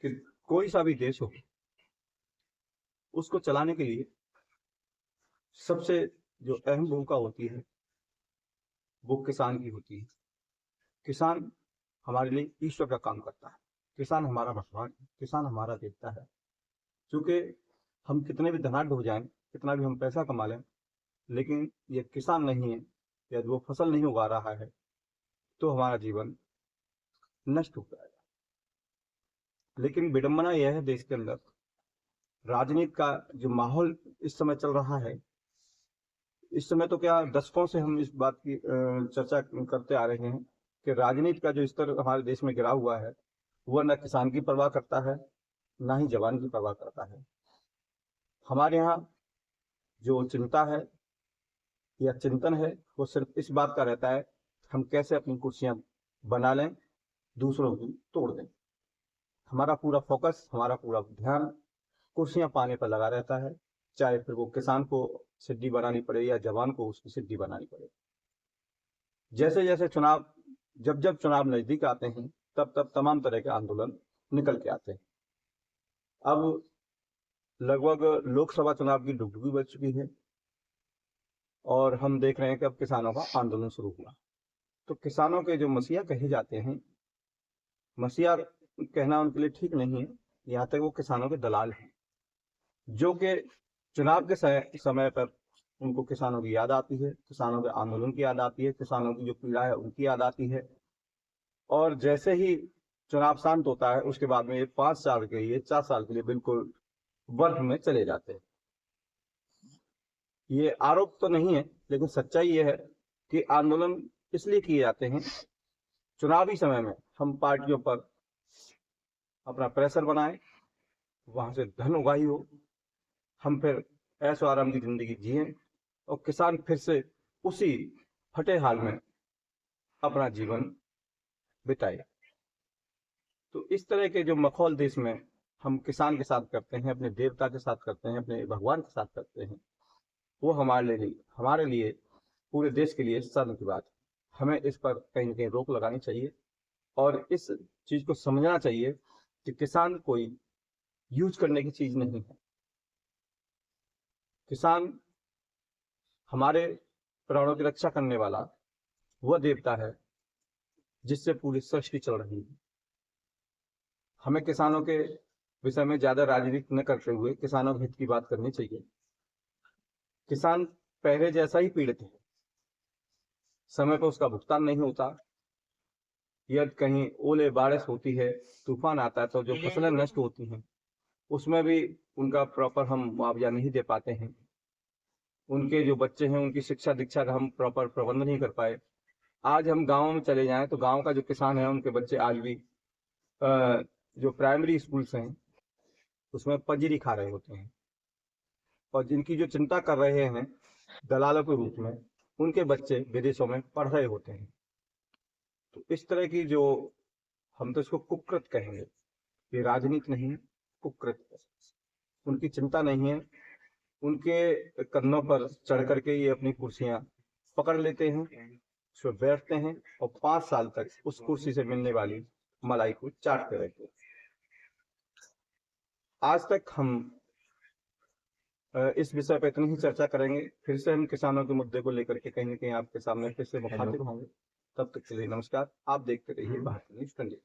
कि कोई सा भी देश हो, उसको चलाने के लिए सबसे जो अहम भूमिका होती है वो किसान की होती है। किसान हमारे लिए ईश्वर का काम करता है। किसान हमारा भगवान है, किसान हमारा देवता है। क्योंकि हम कितने भी धनाढ्य हो जाएं, कितना भी हम पैसा कमा लें, लेकिन ये किसान नहीं है, यदि वो फसल नहीं उगा रहा है, तो हमारा जीवन नष्ट हो जाएगा। लेकिन विडंबना यह है देश के अंदर, राजनीति का जो माहौल इस समय चल रहा है, इस समय तो क्या दशकों से हम इस बात की चर्चा करते आ रहे हैं कि राजनीति का जो स्तर हमारे देश में गिरा हुआ है, वह न किसान की परवाह करता है, ना ही जवान की परवाह करता है। हमारे यहाँ जो चिंता है या चिंतन है, वो सिर्फ इस बात का रहता है, हम कैसे अपनी कुर्सियां बना लें, दूसरों की तोड़ दें। हमारा पूरा फोकस, हमारा पूरा ध्यान कुर्सियां पाने पर लगा रहता है, चाहे फिर वो किसान को सिद्धि बनानी पड़े या जवान को उसकी सिद्धि बनानी पड़े। जैसे जैसे चुनाव, जब जब चुनाव नजदीक आते हैं, तब तब तमाम तरह के आंदोलन निकल के आते हैं। अब लगभग लोकसभा चुनाव की डुगडुगी बज चुकी है और हम देख रहे हैं कि अब किसानों का आंदोलन शुरू हुआ। तो किसानों के जो मसीहा कहे जाते हैं, मसीहा कहना उनके लिए ठीक नहीं है, यहाँ तक वो किसानों के दलाल हैं, जो कि चुनाव के समय पर उनको किसानों की याद आती है, किसानों के आंदोलन की याद आती है, किसानों की जो पीड़ा है उनकी याद आती है। और जैसे ही चुनाव शांत होता है, उसके बाद में ये 5 साल के लिए, 4 साल के लिए बिल्कुल बर्फ में चले जाते हैं। ये आरोप तो नहीं है, लेकिन सच्चाई ये है कि आंदोलन इसलिए किए जाते हैं, चुनावी समय में हम पार्टियों पर अपना प्रेशर बनाए, वहां से धन उगाही हो, हम फिर ऐशो आराम की जिंदगी जिए और किसान फिर से उसी फटे हाल में अपना जीवन बिताए। तो इस तरह के जो मखौल देश में हम किसान के साथ करते हैं, अपने देवता के साथ करते हैं, अपने भगवान के साथ करते हैं, वो हमारे लिए पूरे देश के लिए शर्म की बात है। हमें इस पर कहीं ना कहीं रोक लगानी चाहिए और इस चीज को समझना चाहिए कि किसान कोई यूज करने की चीज नहीं है। किसान हमारे प्राणों की रक्षा करने वाला वह देवता है जिससे पूरी सृष्टि चल रही है। हमें किसानों के विषय में ज्यादा राजनीति न करते हुए किसानों के हित की बात करनी चाहिए। किसान पहले जैसा ही पीड़ित है, समय पर उसका भुगतान नहीं होता, यदि कहीं ओले बारिश होती है, तूफान आता है, तो जो फसलें नष्ट होती हैं उसमें भी उनका प्रॉपर हम मुआवजा नहीं दे पाते हैं। उनके जो बच्चे हैं उनकी शिक्षा दीक्षा का हम प्रॉपर प्रबंध नहीं कर पाए। आज हम गाँव में चले जाएं तो गाँव का जो किसान है उनके बच्चे आज भी जो प्राइमरी स्कूल्स हैं उसमें पंजीरी खा रहे होते हैं, और जिनकी जो चिंता कर रहे हैं दलालों के रूप में, उनके बच्चे विदेशों में पढ़ रहे होते हैं। तो इस तरह की जो, हम तो इसको कुकृत कहेंगे, ये राजनीति नहीं है, कुकृत है। उनकी चिंता नहीं है, उनके कंधों पर चढ़ करके ये अपनी कुर्सियां पकड़ लेते हैं, उस पर बैठते हैं और 5 साल तक उस कुर्सी से मिलने वाली मलाई को चाटते रहते हैं। आज तक हम इस विषय पर इतनी ही चर्चा करेंगे, फिर से हम किसानों के मुद्दे को लेकर के कहीं ना कहीं आपके सामने फिर से मुखातिब होंगे। तब तक के लिए नमस्कार। आप देखते रहिए भारत न्यूज़ 24।